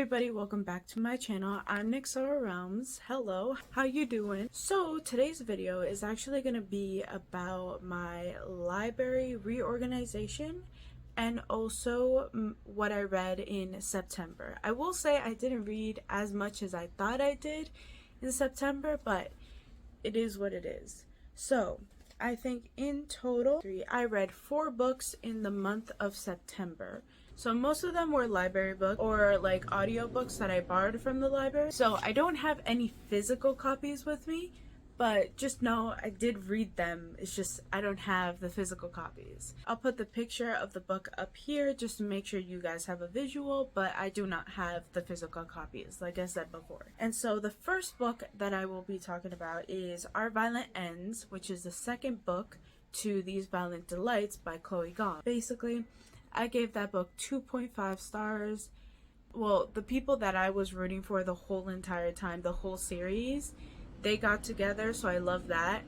everybody, welcome back to my channel. I'm nxyzarorealms. Hello, how you doing? So today's video is actually going to be about my library reorganization and also what I read in September. I will say I didn't read as much as I thought I did in September, but it is what it is. So I think in total I read 4 books in the month of September. So most of them were library books or like audiobooks that I borrowed from the library. So I don't have any physical copies with me, but just know I did read them. It's just I don't have the physical copies. I'll put the picture of the book up here just to make sure you guys have a visual, but I do not have the physical copies, like I said before. And so the first book that I will be talking about is Our Violent Ends, which is the second book to These Violent Delights by Chloe Gong. Basically, I gave that book 2.5 stars. Well, the people that I was rooting for the whole entire time, the whole series, they got together, so I love that.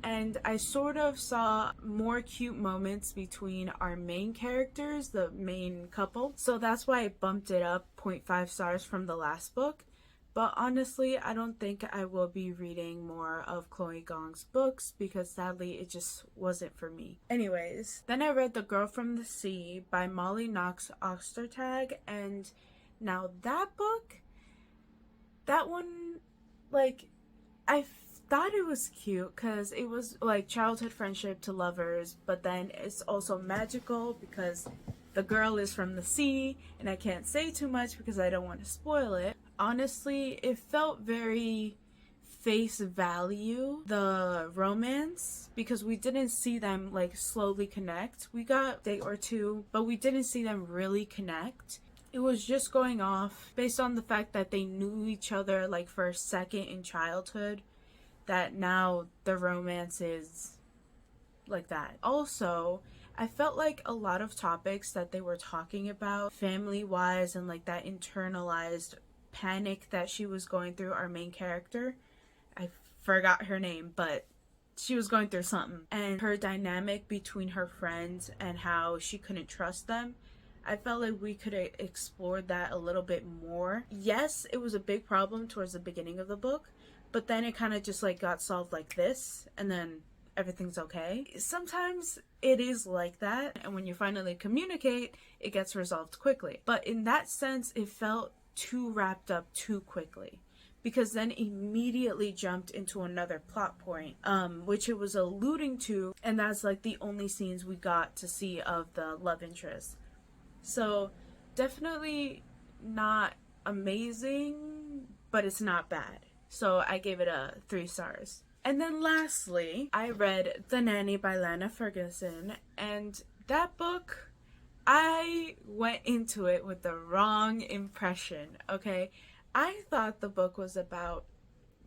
And I sort of saw more cute moments between our main characters, the main couple. So that's why I bumped it up 0.5 stars from the last book. But honestly, I don't think I will be reading more of Chloe Gong's books because sadly it just wasn't for me. Anyways, then I read The Girl from the Sea by Molly Knox Ostertag, and now that book, that one, like, I thought it was cute because it was like childhood friendship to lovers, but then it's also magical because the girl is from the sea, and I can't say too much because I don't want to spoil it. Honestly, it felt very face value, the romance, because we didn't see them like slowly connect. We got a day or two, but we didn't see them really connect. It was just going off based on the fact that they knew each other like for a second in childhood, that now the romance is like that. Also, I felt like a lot of topics that they were talking about family-wise and like that internalized panic that she was going through, our main character, I forgot her name, but she was going through something, and her dynamic between her friends and how she couldn't trust them. I felt like we could have explored that a little bit more. Yes, it was a big problem towards the beginning of the book, but then it kind of just like got solved like this, and then everything's okay. Sometimes it is like that, and when you finally communicate, it gets resolved quickly. But in that sense, it felt too wrapped up too quickly, because then immediately jumped into another plot point, which it was alluding to, and that's like the only scenes we got to see of the love interest. So definitely not amazing, but it's not bad. So I gave it a 3 stars. And then lastly, I read The Nanny by Lana Ferguson, and that book, I went into it with the wrong impression, okay? I thought the book was about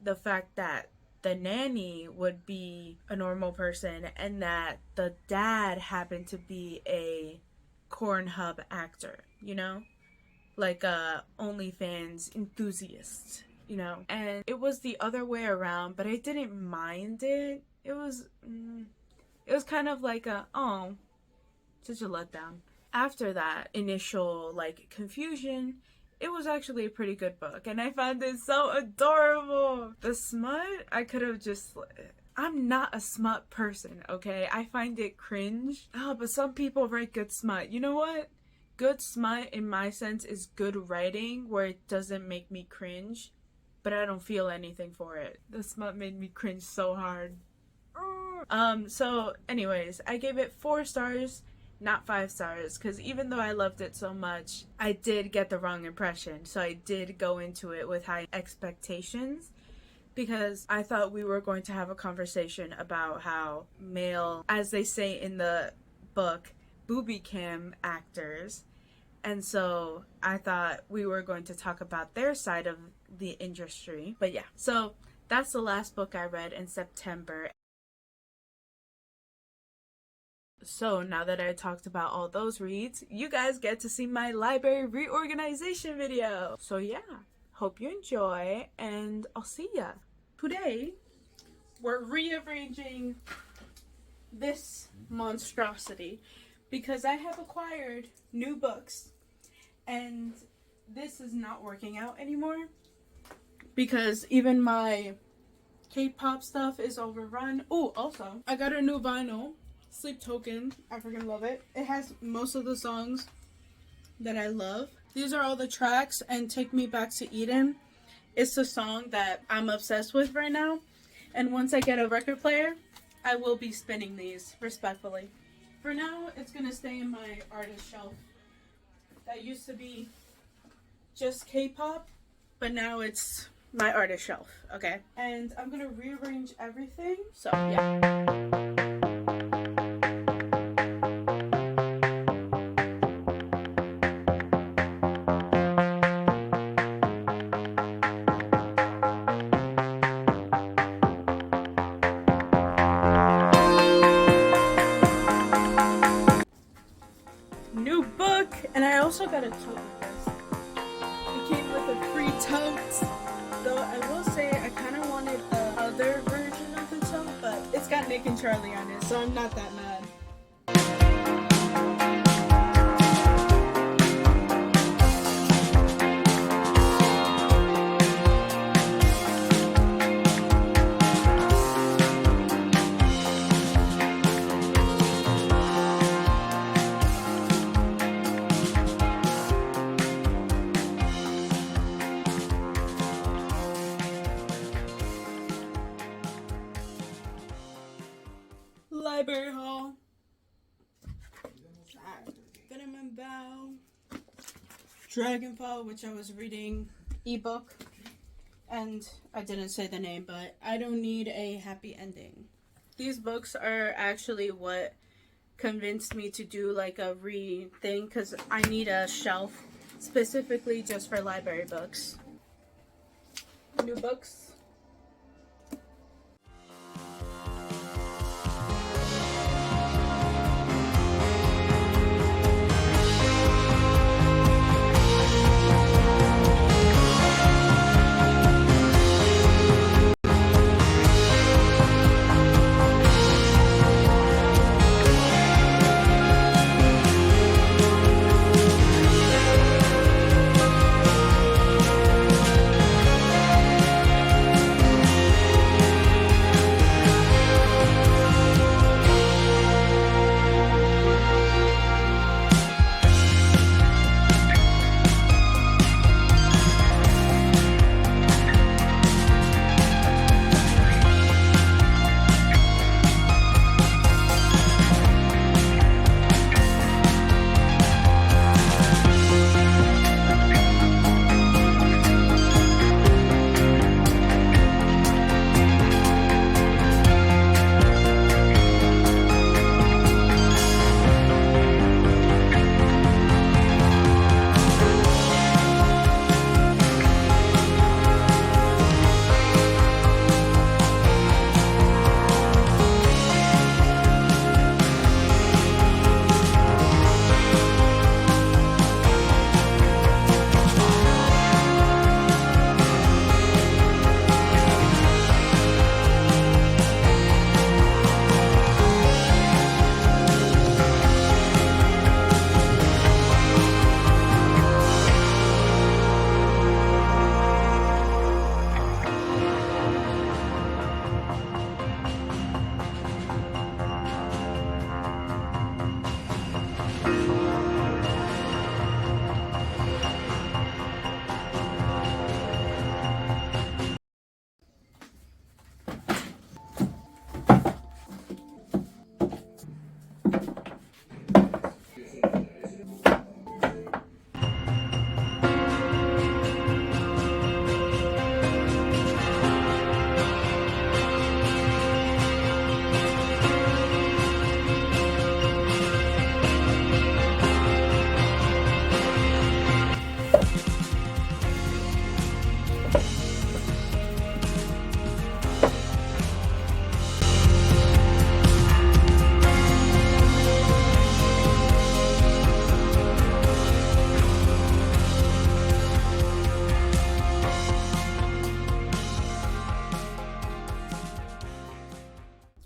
the fact that the nanny would be a normal person and that the dad happened to be a Pornhub actor, you know? Like a OnlyFans enthusiast, you know? And it was the other way around, but I didn't mind it. It was kind of like a, oh, such a letdown. After that initial like confusion, it was actually a pretty good book, and I found it so adorable. The smut, I could have just, I'm not a smut person, okay? I find it cringe. Oh, but some people write good smut. You know what? Good smut in my sense is good writing where it doesn't make me cringe, but I don't feel anything for it. The smut made me cringe so hard. So anyways, I gave it 4 stars. Not 5 stars, because even though I loved it so much, I did get the wrong impression. So I did go into it with high expectations, because I thought we were going to have a conversation about how male, as they say in the book, booby cam actors. And so I thought we were going to talk about their side of the industry. But yeah, so that's the last book I read in September. So now that I talked about all those reads, you guys get to see my library reorganization video. So yeah, hope you enjoy, and I'll see ya. Today, we're rearranging this monstrosity because I have acquired new books, and this is not working out anymore because even my K-pop stuff is overrun. Oh, also, I got a new vinyl, Sleep Token. I freaking love it. It has most of the songs that I love. These are all the tracks, and Take Me Back to Eden. It's the song that I'm obsessed with right now. And once I get a record player, I will be spinning these, respectfully. For now, it's going to stay in my artist shelf. That used to be just K-pop, but now it's my artist shelf, okay? And I'm going to rearrange everything. So, yeah. New book, and I also got a tote with this. It came with a free tote, though I will say I kind of wanted the other version of the tote, but it's got Nick and Charlie on it, so I'm not that mad. Library haul. Vitamin Bow. Dragonfall, which I was reading ebook. And I didn't say the name, but I don't need a happy ending. These books are actually what convinced me to do like a thing, because I need a shelf specifically just for library books. New books.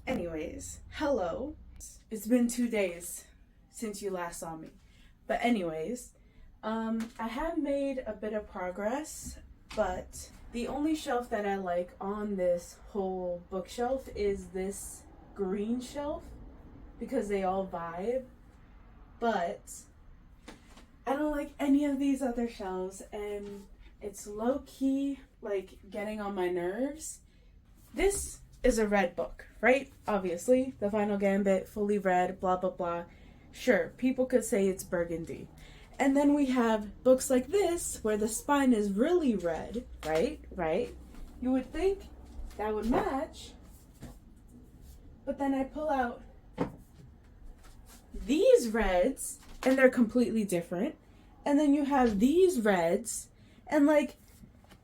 Anyways, hello. It's been 2 days since you last saw me. But anyways, I have made a bit of progress, but the only shelf that I like on this whole bookshelf is this green shelf because they all vibe, but I don't like any of these other shelves, and it's low-key like getting on my nerves. This is a red book, right? Obviously, The Final Gambit, fully red, blah blah blah. Sure, people could say it's burgundy. And then we have books like this where the spine is really red, right? Right? You would think that would match. But then I pull out these reds and they're completely different. And then you have these reds and like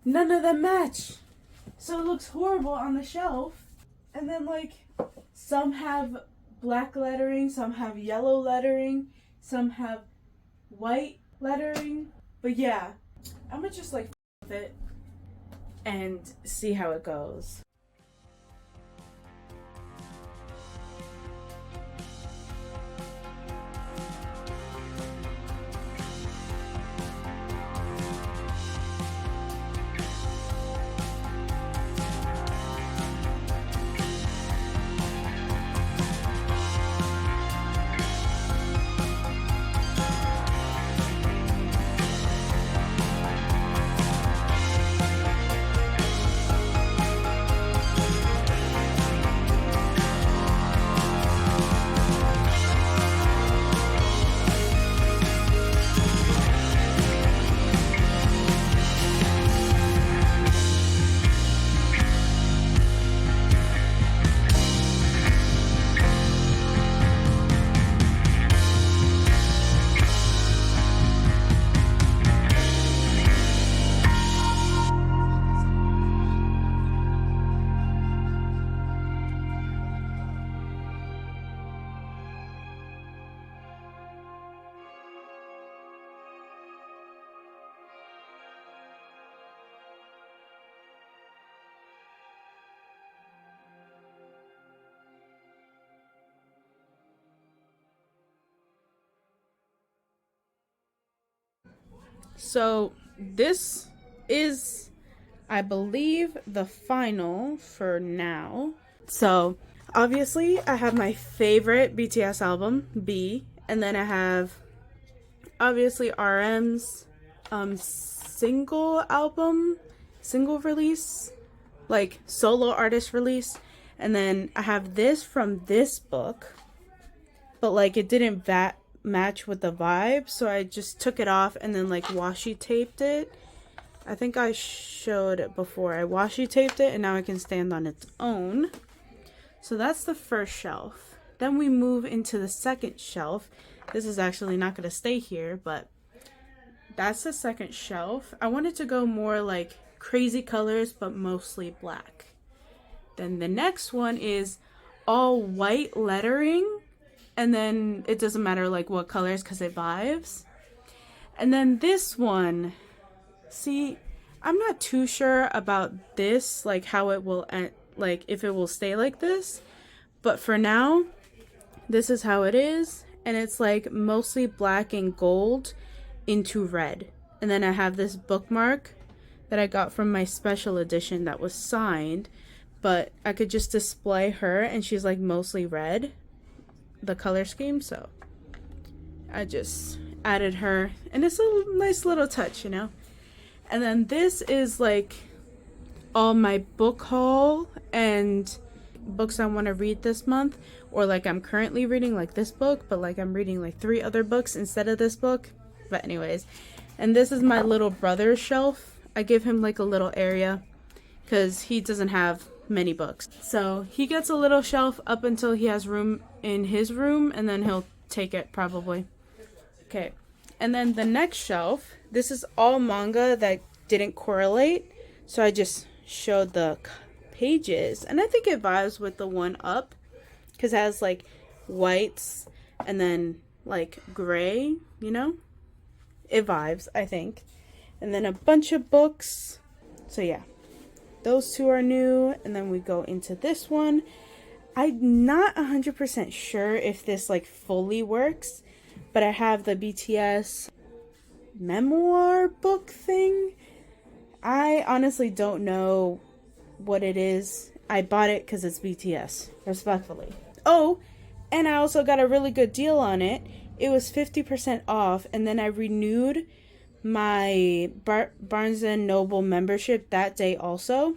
none of them match. So it looks horrible on the shelf. And then like some have black lettering, some have yellow lettering, some have white lettering. But yeah, I'm gonna just like with it and see how it goes. So this is, I believe, the final for now. So obviously I have my favorite BTS album, B, and then I have obviously RM's single album, single release, like solo artist release, and then I have this from this book, but like it didn't match with the vibe, so I just took it off and then like washi taped it. I think I showed it before. I washi taped it and now it can stand on its own. So that's the first shelf. Then we move into the second shelf. This is actually not going to stay here, but that's the second shelf. I wanted to go more like crazy colors, but mostly black. Then the next one is all white lettering, and then it doesn't matter like what colors because it vibes. And then this one, see, I'm not too sure about this, like how it will end, like if it will stay like this, but for now this is how it is, and it's like mostly black and gold into red. And then I have this bookmark that I got from my special edition that was signed, but I could just display her and she's like mostly red, the color scheme, so I just added her and it's a nice little touch, you know. And then this is like all my book haul and books I want to read this month, or like I'm currently reading, like this book, but like I'm reading like 3 other books instead of this book. But anyways, and this is my little brother's shelf. I give him like a little area because he doesn't have many books, so he gets a little shelf up until he has room in his room, and then he'll take it probably. Okay, and then the next shelf, this is all manga that didn't correlate, so I just showed the pages, and I think it vibes with the one up because it has like whites and then like gray, you know, it vibes, I think. And then a bunch of books, so yeah, those 2 are new. And then we go into this one. I'm not 100% sure if this like fully works, but I have the BTS memoir book thing. I honestly don't know what it is. I bought it because it's BTS, respectfully. Oh, and I also got a really good deal on it. It was 50% off, and then I renewed my Barnes & Noble membership that day also.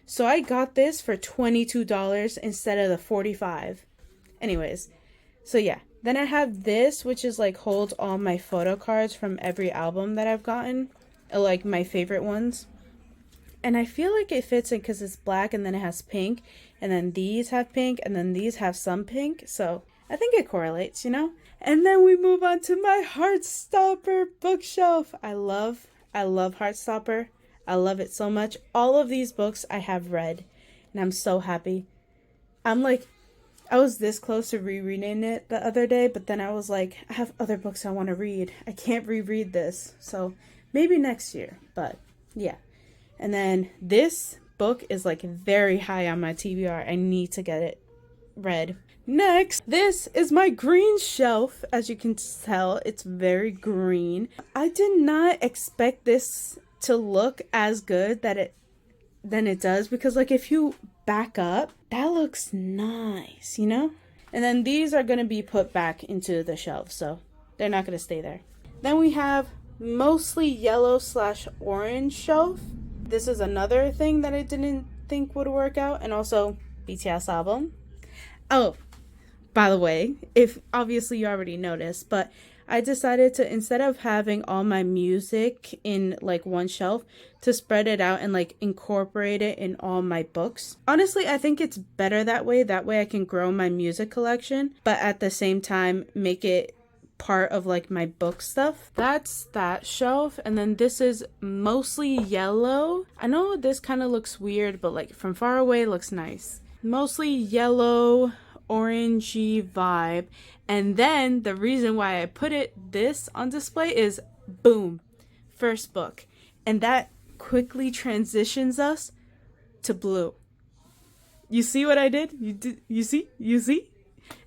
So I got this for $22 instead of the $45. Anyways, so yeah. Then I have this, which is like holds all my photo cards from every album that I've gotten. Like my favorite ones. And I feel like it fits in because it's black and then it has pink. And then these have pink and then these have some pink. So I think it correlates, you know? And then we move on to my Heartstopper bookshelf. I love Heartstopper. I love it so much. All of these books I have read. And I'm so happy. I was this close to rereading it the other day. But then I was like, I have other books I want to read. I can't reread this. So maybe next year. But yeah. And then this book is like very high on my TBR. I need to get it read. Next, this is my green shelf. As you can tell, it's very green. I did not expect this to look as good than it does, because like if you back up, that looks nice, you know? And then these are going to be put back into the shelf, so they're not going to stay there. Then we have mostly yellow/orange shelf. This is another thing that I didn't think would work out, and also BTS album. Oh, by the way, if obviously you already noticed, but I decided to, instead of having all my music in like one shelf, to spread it out and like incorporate it in all my books. Honestly, I think it's better that way. That way I can grow my music collection, but at the same time make it part of like my book stuff. That's that shelf. And then this is mostly yellow. I know this kind of looks weird, but like from far away it looks nice. Mostly yellow, orangey vibe. And then the reason why I put this on display is boom, first book. And that quickly transitions us to blue. You see what I did? You see?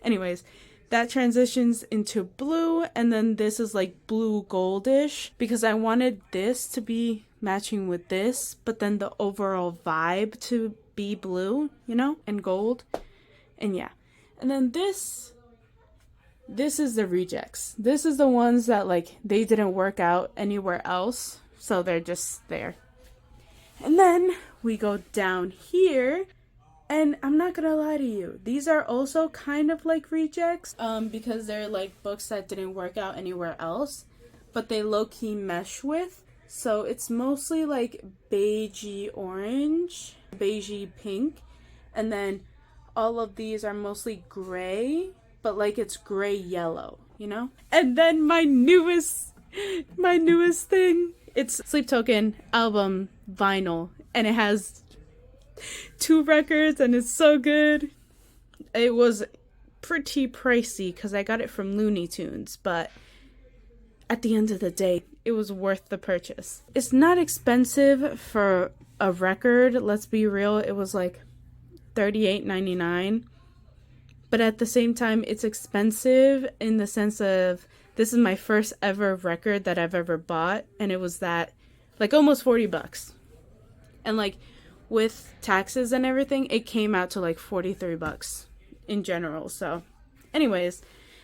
Anyways, that transitions into blue, and then this is like blue goldish, because I wanted this to be matching with this, but then the overall vibe to be blue, you know, and gold. And yeah. And then this is the rejects. This is the ones that like they didn't work out anywhere else, so they're just there. And then we go down here, and I'm not gonna lie to you, these are also kind of like rejects, because they're like books that didn't work out anywhere else, but they low-key mesh with. So it's mostly like beigey orange, beigey pink, and then all of these are mostly gray, but like it's gray yellow, you know? And then my newest thing, it's Sleep Token album vinyl, and it has 2 records, and it's so good. It was pretty pricey because I got it from Looney Tunes, but at the end of the day, it was worth the purchase. It's not expensive for a record, let's be real. It was like $38.99. But at the same time, it's expensive in the sense of this is my first ever record that I've ever bought, and it was that like almost $40. And like with taxes and everything, it came out to like $43 in general. So anyways,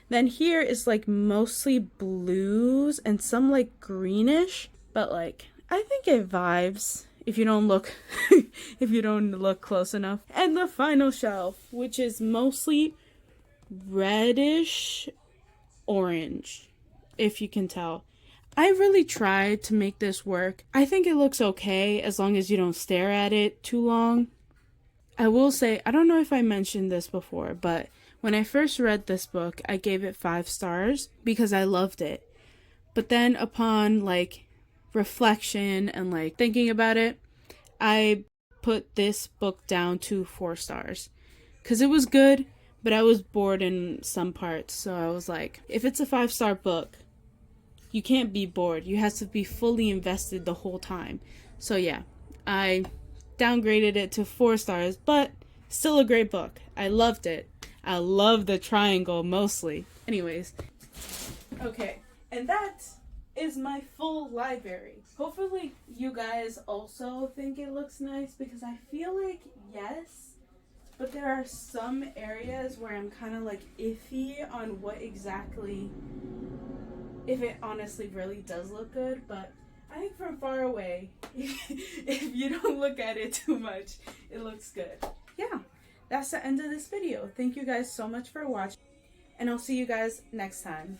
then here is like mostly blues and some like greenish, but like I think it vibes if you don't look if you don't look close enough. And the final shelf, which is mostly reddish orange, if you can tell. I really tried to make this work. I think it looks okay as long as you don't stare at it too long. I will say, I don't know if I mentioned this before, but when I first read this book, I gave it 5 stars because I loved it. But then upon like reflection and like thinking about it, I put this book down to 4 stars because it was good, but I was bored in some parts. So I was like, if it's a 5-star book, you can't be bored. You have to be fully invested the whole time. So yeah, I downgraded it to 4 stars, but still a great book. I loved it. I love the triangle mostly. Anyways, okay, and that is my full library. Hopefully you guys also think it looks nice, because I feel like yes, but there are some areas where I'm kind of like iffy on what exactly, if it honestly really does look good. But I think from far away, if you don't look at it too much, it looks good. Yeah, that's the end of this video. Thank you guys so much for watching, and I'll see you guys next time.